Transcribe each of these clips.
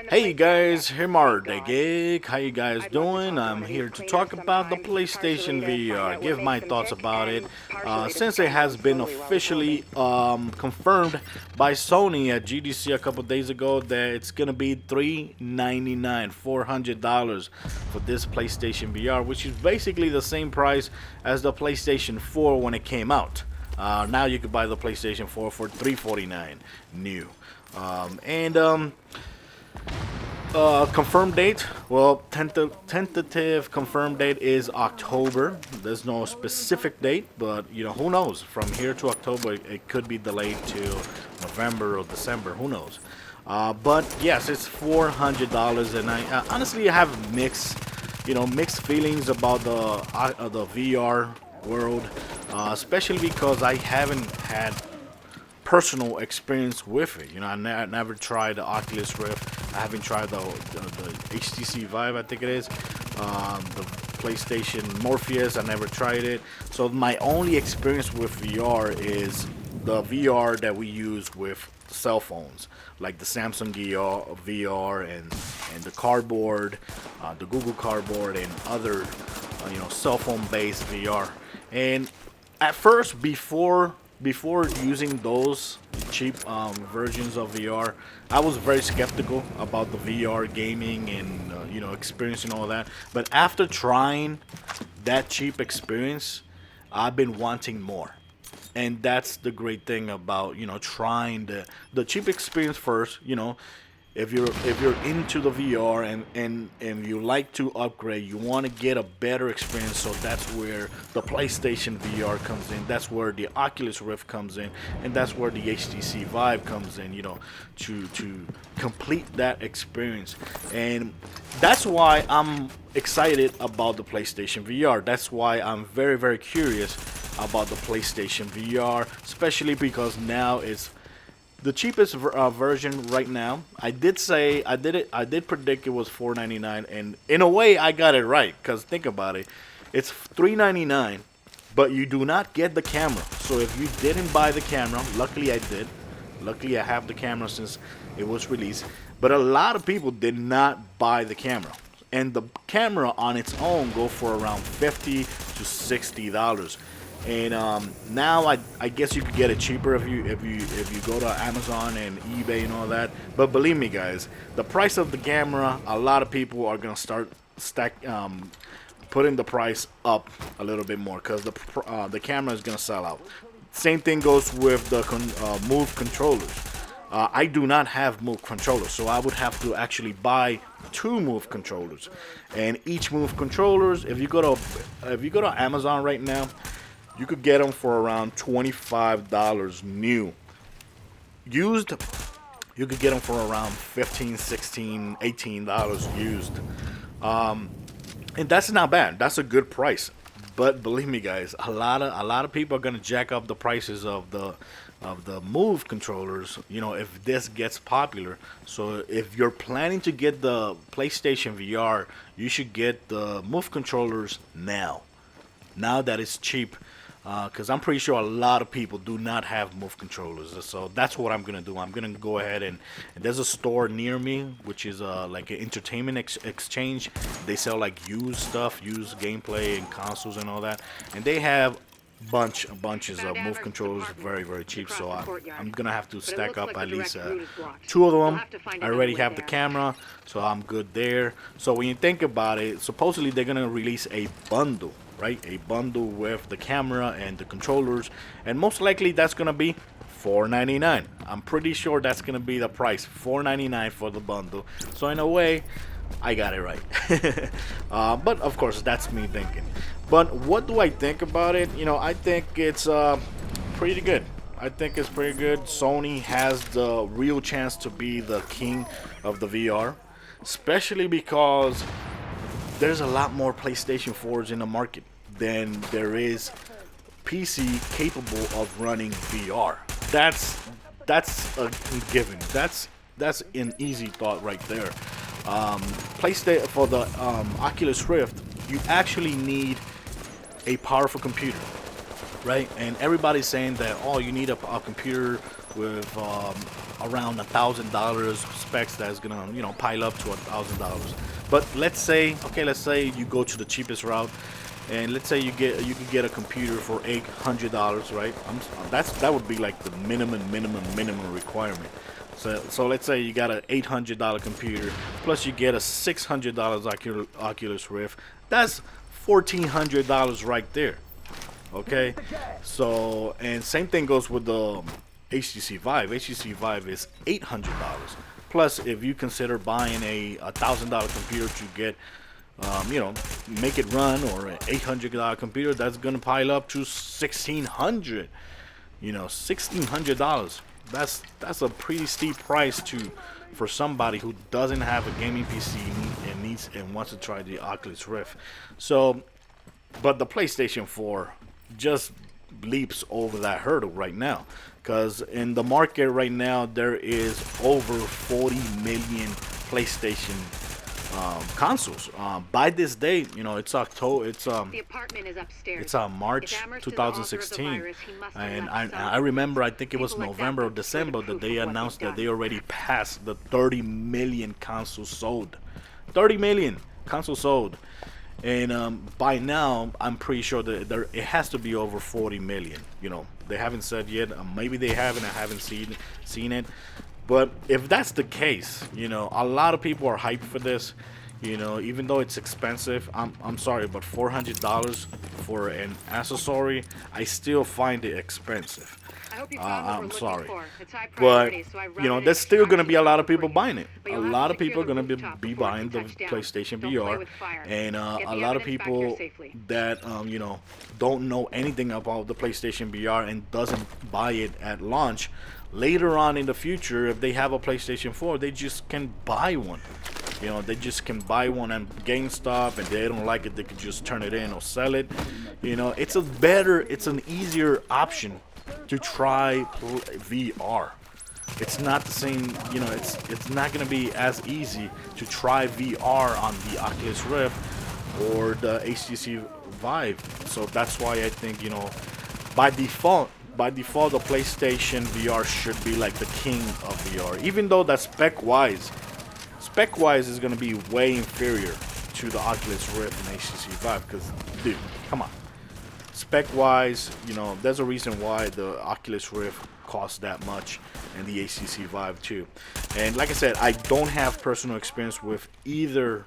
Hey guys, Himar the Gig. How you guys doing? I'm here to talk about the PlayStation VR, give my thoughts about it. Since it has been officially confirmed by Sony at GDC a couple days ago that it's gonna be $399, $400 for this PlayStation VR, which is basically the same price as the PlayStation 4 when it came out. Now you could buy the PlayStation 4 for $349 new. And confirmed date? Well, tentative confirmed date is October. There's no specific date, but who knows? From here to October, it could be delayed to November or December. Who knows? But yes, it's $400, and I honestly have mixed feelings about the VR world, especially because I haven't had personal experience with it. I never tried the Oculus Rift. I haven't tried the HTC Vive, I think it is. The PlayStation Morpheus, I never tried it. So my only experience with VR is the VR that we use with cell phones, like the Samsung VR and the Cardboard, the Google Cardboard, and other cell phone based VR. And at first, before using those cheap versions of VR, I was very skeptical about the VR gaming and experiencing all that. But after trying that cheap experience, I've been wanting more. And that's the great thing about trying the cheap experience first. If you're into the VR and you like to upgrade, you want to get a better experience. So that's where the PlayStation VR comes in. That's where the Oculus Rift comes in, and that's where the HTC Vive comes in. To complete that experience, and that's why I'm excited about the PlayStation VR. That's why I'm very very curious about the PlayStation VR, especially because now it's the cheapest version right now. I did predict it was $499, and in a way I got it right. Cause think about it, it's $399, but you do not get the camera. So if you didn't buy the camera, luckily I did. Luckily I have the camera since it was released. But a lot of people did not buy the camera, and the camera on its own go for around $50 to $60. And now I guess you could get it cheaper if you go to Amazon and eBay and all that. But believe me, guys, the price of the camera, a lot of people are gonna start putting the price up a little bit more because the camera is gonna sell out. Same thing goes with the Move controllers. I do not have Move controllers, so I would have to actually buy two Move controllers. And each Move controllers, if you go to Amazon right now, you could get them for around $25 new. Used, you could get them for around $15, $16, $18 used. And that's not bad. That's a good price. But believe me, guys, a lot of people are gonna jack up the prices of the Move controllers. If this gets popular. So if you're planning to get the PlayStation VR, you should get the Move controllers now. Now that it's cheap. Because I'm pretty sure a lot of people do not have Move controllers. So that's what I'm going to do. I'm going to go ahead and there's a store near me, which is like an entertainment exchange. They sell like used stuff, used gameplay and consoles and all that. And they have bunches of Move controllers very very cheap. So I'm going to have to stack up at least two of them. I already have the camera, so I'm good there. So when you think about it, supposedly they're going to release a bundle. Right, a bundle with the camera and the controllers, and most likely that's gonna be $499. I'm pretty sure that's gonna be the price, $499 for the bundle. So in a way, I got it right. But of course, that's me thinking. But what do I think about it? I think it's pretty good. I think it's pretty good. Sony has the real chance to be the king of the VR, especially because there's a lot more PlayStation 4s in the market than there is PC capable of running VR. That's a given. That's an easy thought right there. PlayStation for the Oculus Rift, you actually need a powerful computer, right? And everybody's saying that you need a computer with around $1,000 specs that's gonna pile up to $1,000. But let's say, okay, let's say you go to the cheapest route, and let's say you can get a computer for $800, right? That would be like the minimum requirement. So let's say you got an $800 computer, plus you get a $600 Oculus Rift. That's $1,400 right there. Okay, so, and same thing goes with the HTC Vive. HTC Vive is $800. Plus, if you consider buying a $1,000 computer to get, make it run, or an $800 computer, that's gonna pile up to $1,600. $1,600. That's a pretty steep price for somebody who doesn't have a gaming PC and wants to try the Oculus Rift. So, but the PlayStation 4 just leaps over that hurdle right now, because in the market right now there is over 40 million PlayStation consoles. By this date, it's October. The apartment is upstairs. It's March 2016, and I remember, I think it was November or December, that they announced that they already passed the 30 million consoles sold. 30 million consoles sold. And by now, I'm pretty sure that it has to be over 40 million. They haven't said yet. Maybe they haven't. I haven't seen it. But if that's the case, a lot of people are hyped for this. Even though it's expensive, I'm sorry, but $400 for an accessory, I still find it expensive. I'm sorry, but there's still gonna be a lot of people buying it. A lot of people are gonna be buying the PlayStation VR, and a lot of people that don't know anything about the PlayStation VR and doesn't buy it at launch. Later on in the future, if they have a PlayStation 4, they just can buy one. They just can buy one on GameStop, and they don't like it, they can just turn it in or sell it. It's an easier option to try VR. It's not the same, it's not going to be as easy to try VR on the Oculus Rift or the HTC Vive. So that's why I think, by default, the PlayStation VR should be like the king of VR. Even though that spec-wise is going to be way inferior to the Oculus Rift and HTC Vive. Because, dude, come on. Spec-wise, there's a reason why the Oculus Rift costs that much, and the HTC Vive too. And like I said, I don't have personal experience with either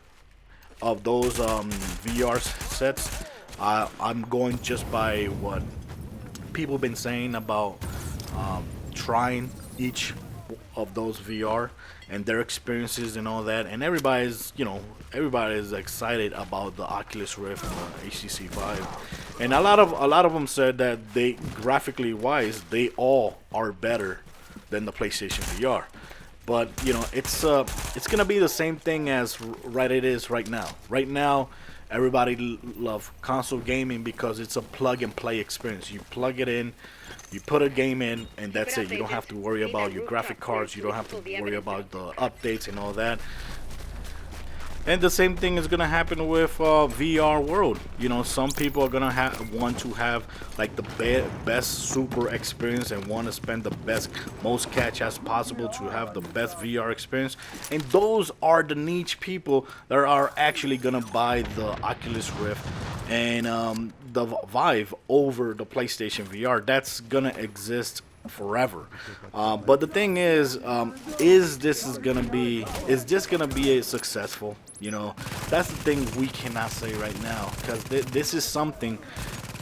of those VR sets. I'm going just by what people have been saying about trying each of those VR and their experiences and all that. And everybody is excited about the Oculus Rift and the HTC Vive. And a lot of them said that they, graphically wise, they all are better than the PlayStation VR. But it's gonna be the same thing as it is right now. Right now, everybody love console gaming because it's a plug and play experience. You plug it in, you put a game in, and that's it. You don't have to worry about your graphic cards. You don't have to worry about the updates and all that. And the same thing is gonna happen with VR world. Some people are gonna want to have like the best super experience and want to spend the most cash as possible to have the best VR experience. And those are the niche people that are actually gonna buy the Oculus Rift and the Vive over the PlayStation VR. That's gonna exist forever. But the thing is this gonna be a successful? That's the thing we cannot say right now, because this is something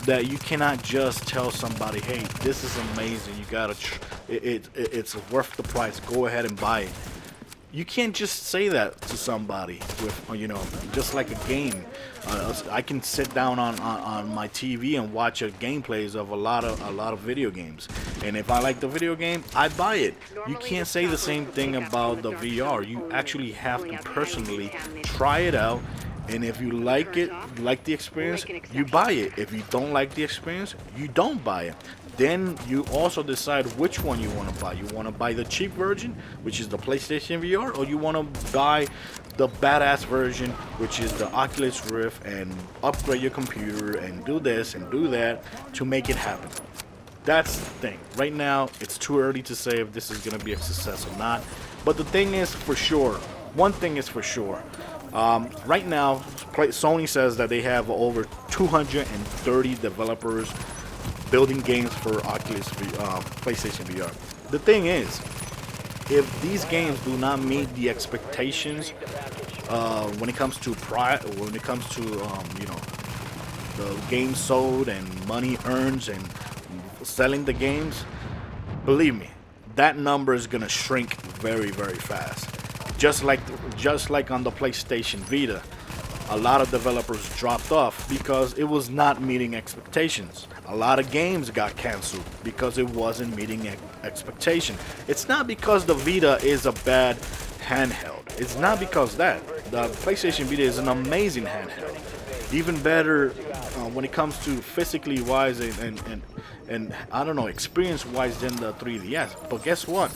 that you cannot just tell somebody, hey, this is amazing, you gotta it's worth the price, go ahead and buy it. You can't just say that to somebody with, just like a game. I can sit down on my TV and watch gameplays of a lot of video games, and if I like the video game, I buy it. You can't say the same thing about the VR. You actually have to personally try it out, and if you like it, like the experience, you buy it. If you don't like the experience, you don't buy it. Then you also decide which one you want to buy. You want to buy the cheap version, which is the PlayStation VR, or you want to buy the badass version, which is the Oculus Rift, and upgrade your computer and do this and do that to make it happen. That's the thing. Right now, it's too early to say if this is going to be a success or not. But the thing is for sure, one thing is for sure. Right now, Sony says that they have over 230 developers building games for PlayStation VR. The thing is, if these games do not meet the expectations when it comes to the games sold and money earned and selling the games, believe me, that number is gonna shrink very, very fast. Just like on the PlayStation Vita, a lot of developers dropped off because it was not meeting expectations. A lot of games got canceled because it wasn't meeting expectation. It's not because the Vita is a bad handheld. It's not because that. The PlayStation Vita is an amazing handheld. Even better when it comes to physically wise and I don't know, experience wise than the 3DS. But guess what?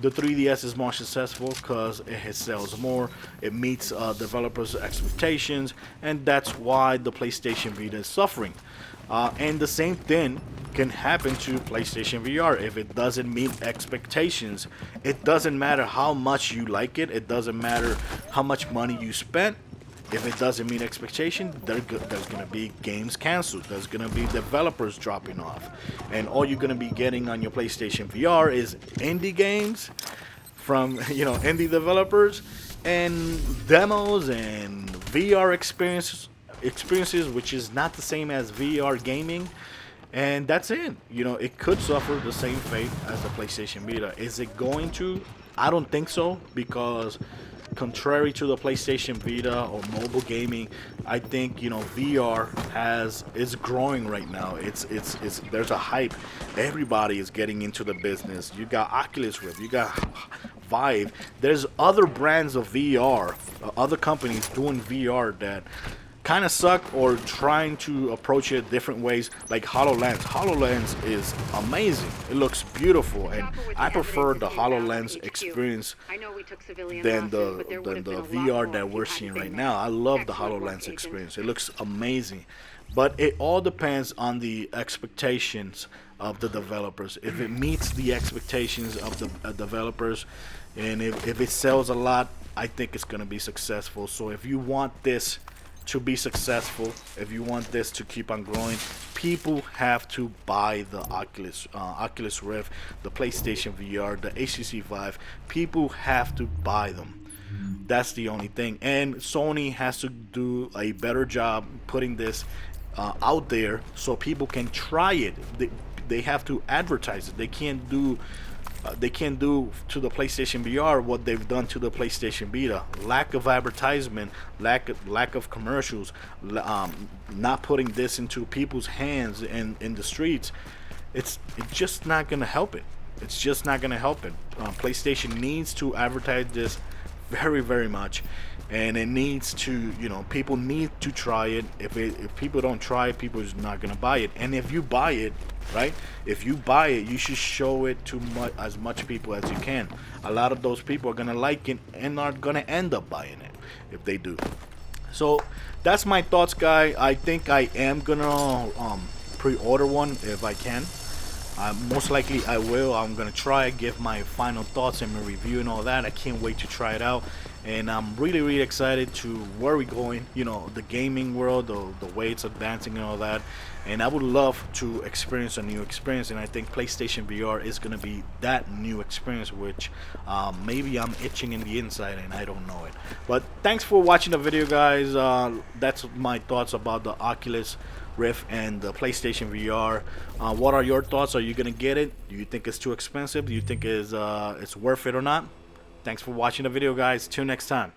The 3DS is more successful because it sells more, it meets developers' expectations, and that's why the PlayStation Vita is suffering. And the same thing can happen to PlayStation VR. If it doesn't meet expectations, it doesn't matter how much you like it, it doesn't matter how much money you spent. If it doesn't meet expectation, there's going to be games canceled. There's going to be developers dropping off. And all you're going to be getting on your PlayStation VR is indie games from, indie developers and demos and VR experiences, which is not the same as VR gaming. And that's it. It could suffer the same fate as the PlayStation Vita. Is it going to? I don't think so, because contrary to the PlayStation Vita or mobile gaming, I think VR is growing right now. It's there's a hype. Everybody is getting into the business. You got Oculus Rift, you got Vive. There's other brands of VR, other companies doing VR that kind of suck or trying to approach it different ways, like HoloLens. HoloLens is amazing. It looks beautiful, and I prefer the HoloLens experience than the VR that we're seeing right now. I love the HoloLens experience. It looks amazing. But it all depends on the expectations of the developers. If it meets the expectations of the developers, and if it sells a lot, I think it's going to be successful. So if you want this to be successful, if you want this to keep on growing, people have to buy the Oculus Rift, the PlayStation VR, the HTC Vive. People have to buy them. That's the only thing. And Sony has to do a better job putting this out there so people can try it. They have to advertise it. They can't do to the PlayStation VR what they've done to the PlayStation Vita. Lack of advertisement, lack of commercials, not putting this into people's hands in the streets. It's just not gonna help it. It's just not gonna help it. PlayStation needs to advertise this very, very much, and it needs to, people need to try it. If people don't try it, people is not gonna buy it. And if you buy it, right? If you buy it, you should show it to as much people as you can. A lot of those people are gonna like it and are gonna end up buying it if they do. So that's my thoughts, guy. I think I am gonna pre-order one if I can. Most likely I will. I'm gonna try, give my final thoughts and my review and all that. I can't wait to try it out, and I'm really excited to where we're going. The gaming world, the way it's advancing and all that. And I would love to experience a new experience, and I think PlayStation VR is gonna be that new experience, which maybe I'm itching in the inside and I don't know it. But thanks for watching the video, guys. That's my thoughts about the Oculus Rift and the PlayStation VR. What are your thoughts? Are you gonna get it? Do you think it's too expensive? Do you think it's worth it or not? Thanks for watching the video, guys. Till next time.